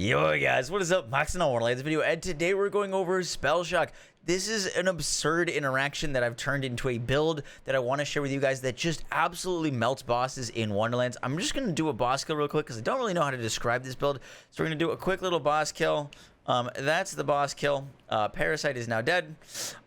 Yo guys, what is up? Max and Wonderlands video, and today we're going over Spellshot. This is an absurd interaction that I've turned into a build that I want to share with you guys that just absolutely melts bosses in Wonderlands. I'm just going to do a boss kill real quick because I don't really know how to describe this build. So we're going to do a quick little boss kill. That's the boss kill. Parasite is now dead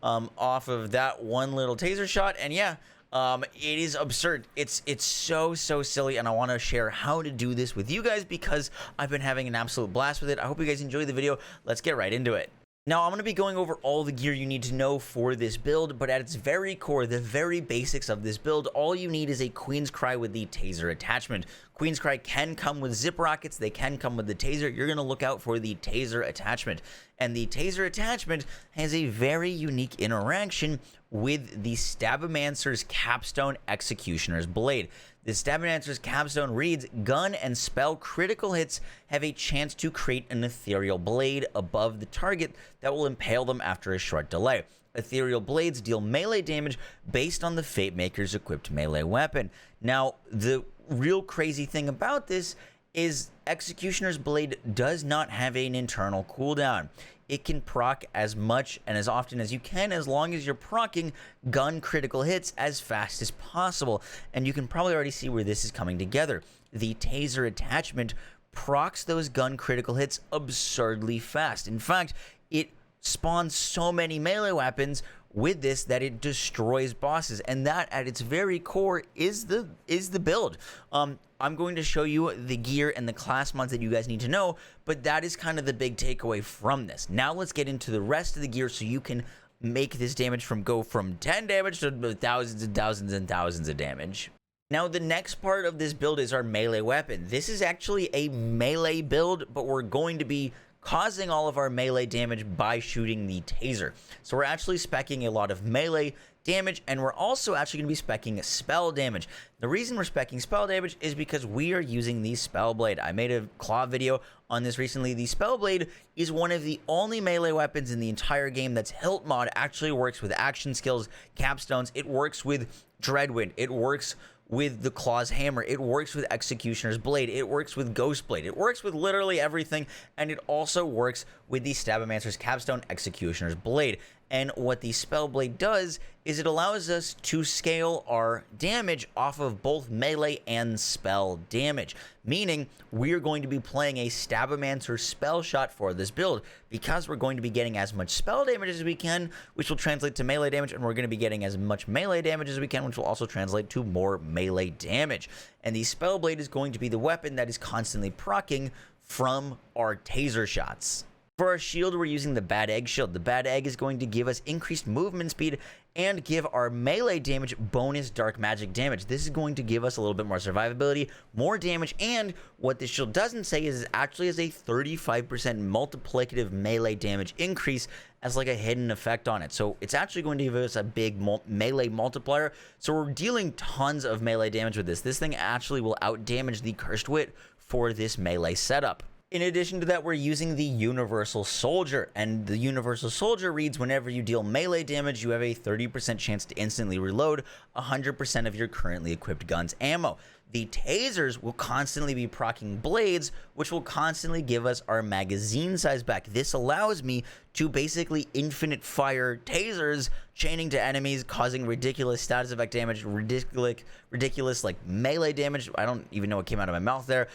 off of that one little taser shot, and yeah. It is absurd. It's so silly, and I want to share how to do this with you guys because I've been having an absolute blast with it. I hope you guys enjoy the video. Let's get right into it. Now, I'm going to be going over all the gear you need to know for this build, but at its very core, the very basics of this build, all you need is a Queen's Cry with the taser attachment. Queen's Cry can come with zip rockets, they can come with the taser. You're going to look out for the taser attachment. And the taser attachment has a very unique interaction with the Stabbomancer's Capstone Executioner's Blade. The Stabbomancer's Capstone reads, gun and spell critical hits have a chance to create an ethereal blade above the target that will impale them after a short delay. Ethereal blades deal melee damage based on the Fate Maker's equipped melee weapon. Now, the real crazy thing about this is Executioner's Blade does not have an internal cooldown. It can proc as much and as often as you can as long as you're proccing gun critical hits as fast as possible. And you can probably already see where this is coming together. The taser attachment procs those gun critical hits absurdly fast. In fact, it spawns so many melee weapons with this that it destroys bosses, and that at its very core is the build. I'm going to show you the gear and the class mods that you guys need to know, but that is kind of the big takeaway from this. Now let's get into the rest of the gear so you can make this damage go from 10 damage to thousands and thousands and thousands of damage. Now, the next part of this build is our melee weapon. This is actually a melee build, but we're going to be causing all of our melee damage by shooting the taser. So we're actually speccing a lot of melee damage, and we're also actually going to be speccing spell damage. The reason we're speccing spell damage is because we are using the spell blade. I made a claw video on this recently. The spell blade is one of the only melee weapons in the entire game that's hilt mod. Actually works with action skills, capstones. It works with Dreadwind. It works with the Claw's Hammer. It works with Executioner's Blade. It works with Ghost Blade. It works with literally everything, and it also works with the Stabbomancer's Capstone Executioner's Blade. And what the Spell Blade does is it allows us to scale our damage off of both melee and spell damage, meaning we're going to be playing a Stabbomancer spell shot for this build because we're going to be getting as much spell damage as we can, which will translate to melee damage, and we're going to be getting as much melee damage as we can, which will also translate to more melee damage. And the Spell Blade is going to be the weapon that is constantly proccing from our taser shots. For our shield, we're using the Bad Egg shield. The Bad Egg is going to give us increased movement speed and give our melee damage bonus dark magic damage. This is going to give us a little bit more survivability, more damage, and what this shield doesn't say is it actually has a 35% multiplicative melee damage increase as like a hidden effect on it. So it's actually going to give us a big melee multiplier. So we're dealing tons of melee damage with this. This thing actually will out damage the Cursed Wit for this melee setup. In addition to that, we're using the Universal Soldier, and the Universal Soldier reads whenever you deal melee damage, you have a 30% chance to instantly reload 100% of your currently equipped gun's ammo. The tasers will constantly be proccing blades, which will constantly give us our magazine size back. This allows me to basically infinite fire tasers, chaining to enemies, causing ridiculous status effect damage, ridiculous like melee damage. I don't even know what came out of my mouth there.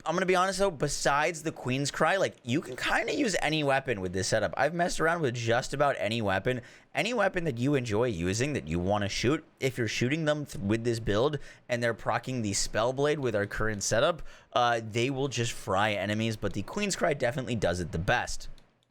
I'm gonna be honest though, besides the Queen's Cry, like, you can kind of use any weapon with this setup. I've messed around with just about any weapon that you enjoy using, that you want to shoot. If you're shooting them with this build and they're proccing the Spell Blade with our current setup, they will just fry enemies, but the Queen's Cry definitely does it the best.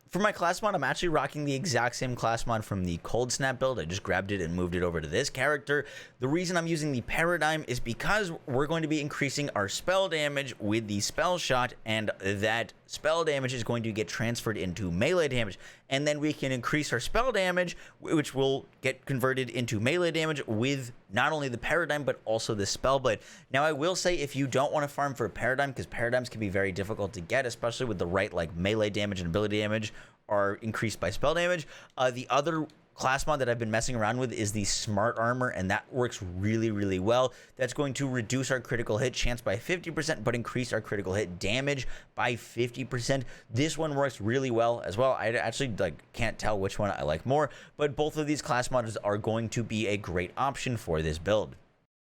For my class mod, I'm actually rocking the exact same class mod from the Cold Snap build. I just grabbed it and moved it over to this character. The reason I'm using the Paradigm is because we're going to be increasing our spell damage with the Spell Shot, and that spell damage is going to get transferred into melee damage. And then we can increase our spell damage, which will get converted into melee damage with not only the Paradigm, but also the Spell Blade. Now, I will say, if you don't want to farm for a Paradigm, because Paradigms can be very difficult to get, especially with the right like melee damage and ability damage are increased by spell damage, the other class mod that I've been messing around with is the Smart Armor, and that works really well. That's going to reduce our critical hit chance by 50%, but increase our critical hit damage by 50%. This one works really well as well. I actually can't tell which one I like more, but both of these class mods are going to be a great option for this build.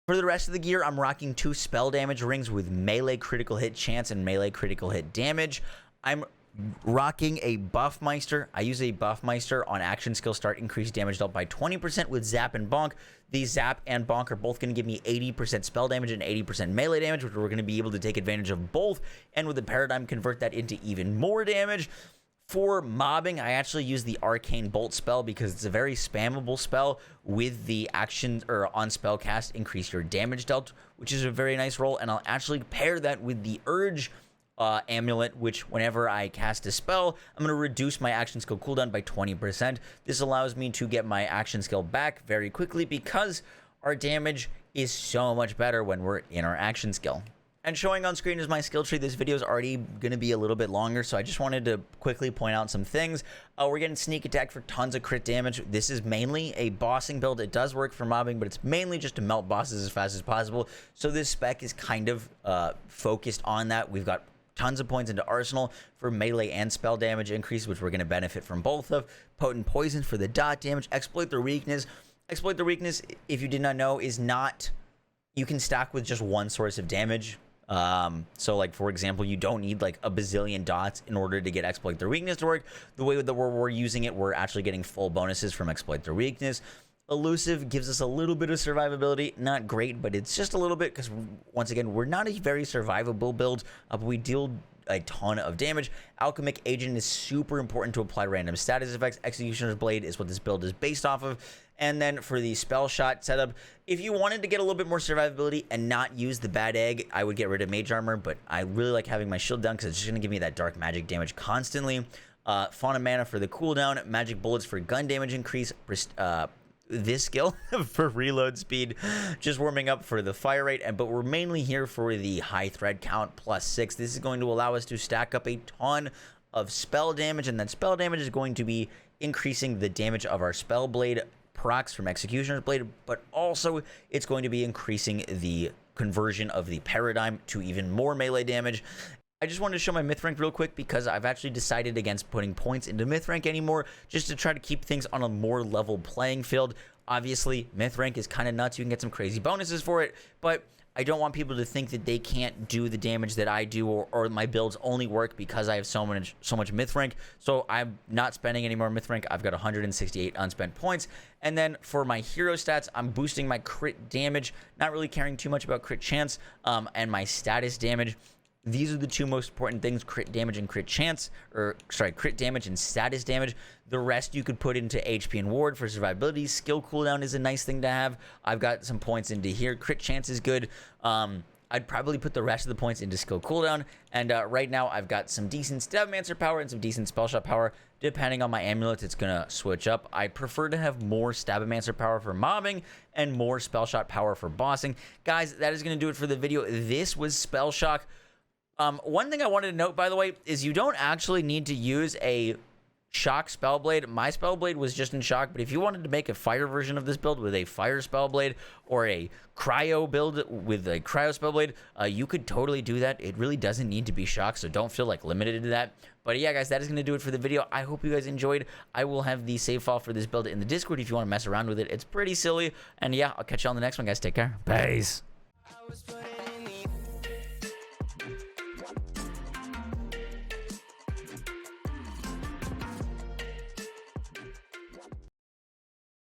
For the rest of the gear, I'm rocking 2 spell damage rings with melee critical hit chance and melee critical hit damage. I'm rocking a Buffmeister. I use a Buffmeister on action skill start, increase damage dealt by 20% with Zap and Bonk. These Zap and Bonk are both going to give me 80% spell damage and 80% melee damage, which we're going to be able to take advantage of both, and with the Paradigm convert that into even more damage. For mobbing, I actually use the Arcane Bolt spell because it's a very spammable spell with the action or on spell cast increase your damage dealt, which is a very nice roll, and I'll actually pair that with the Urge amulet, which whenever I cast a spell, I'm going to reduce my action skill cooldown by 20%. This allows me to get my action skill back very quickly because our damage is so much better when we're in our action skill. And showing on screen is my skill tree. This video is already going to be a little bit longer, so I just wanted to quickly point out some things. We're getting sneak attack for tons of crit damage. This is mainly a bossing build. It does work for mobbing, but it's mainly just to melt bosses as fast as possible. So this spec is kind of focused on that. We've got tons of points into Arsenal for melee and spell damage increase, which we're going to benefit from both of. Potent Poison for the dot damage. Exploit the Weakness. Exploit the Weakness, if you did not know, is not... You can stack with just one source of damage. So like, for example, you don't need like a bazillion dots in order to get Exploit Their Weakness to work. The way that we're using it, we're actually getting full bonuses from Exploit Their Weakness. Elusive gives us a little bit of survivability. Not great, but it's just a little bit because, once again, we're not a very survivable build, but we deal a ton of damage. Alchemic Agent is super important to apply random status effects. Executioner's Blade is what this build is based off of. And then for the Spellshot setup, if you wanted to get a little bit more survivability and not use the Bad Egg, I would get rid of Mage Armor, but I really like having my shield down because it's just going to give me that dark magic damage constantly. Fauna Mana for the cooldown, Magic Bullets for gun damage increase, this skill for reload speed, just warming up for the fire rate, but we're mainly here for the high thread count +6. This is going to allow us to stack up a ton of spell damage, and that spell damage is going to be increasing the damage of our spell blade procs from Executioner's Blade, but also it's going to be increasing the conversion of the Paradigm to even more melee damage. I just wanted to show my myth rank real quick because I've actually decided against putting points into myth rank anymore, just to try to keep things on a more level playing field. Obviously, myth rank is kind of nuts. You can get some crazy bonuses for it, but I don't want people to think that they can't do the damage that I do, or my builds only work because I have so much myth rank. So I'm not spending any more myth rank. I've got 168 unspent points. And then for my hero stats, I'm boosting my crit damage, not really caring too much about crit chance, and my status damage. These are the two most important things: crit damage and crit chance, crit damage and status damage. The rest you could put into HP and ward for survivability. Skill cooldown is a nice thing to have. I've got some points into here. Crit chance is good. I'd probably put the rest of the points into skill cooldown. And right now I've got some decent Stabbomancer power and some decent Spellshot power. Depending on my amulets, it's gonna switch up. I prefer to have more Stabbomancer power for mobbing and more Spellshot power for bossing. Guys, that is gonna do it for the video. This was Spellshock. One thing I wanted to note, by the way, is you don't actually need to use a shock spellblade. My spellblade was just in shock, but if you wanted to make a fire version of this build with a fire spellblade or a cryo build with a cryo spellblade, you could totally do that. It really doesn't need to be shock, so don't feel like limited to that. But yeah, guys, that is going to do it for the video. I hope you guys enjoyed. I will have the save file for this build in the Discord if you want to mess around with it. It's pretty silly. And yeah, I'll catch you on the next one, guys. Take care. Peace.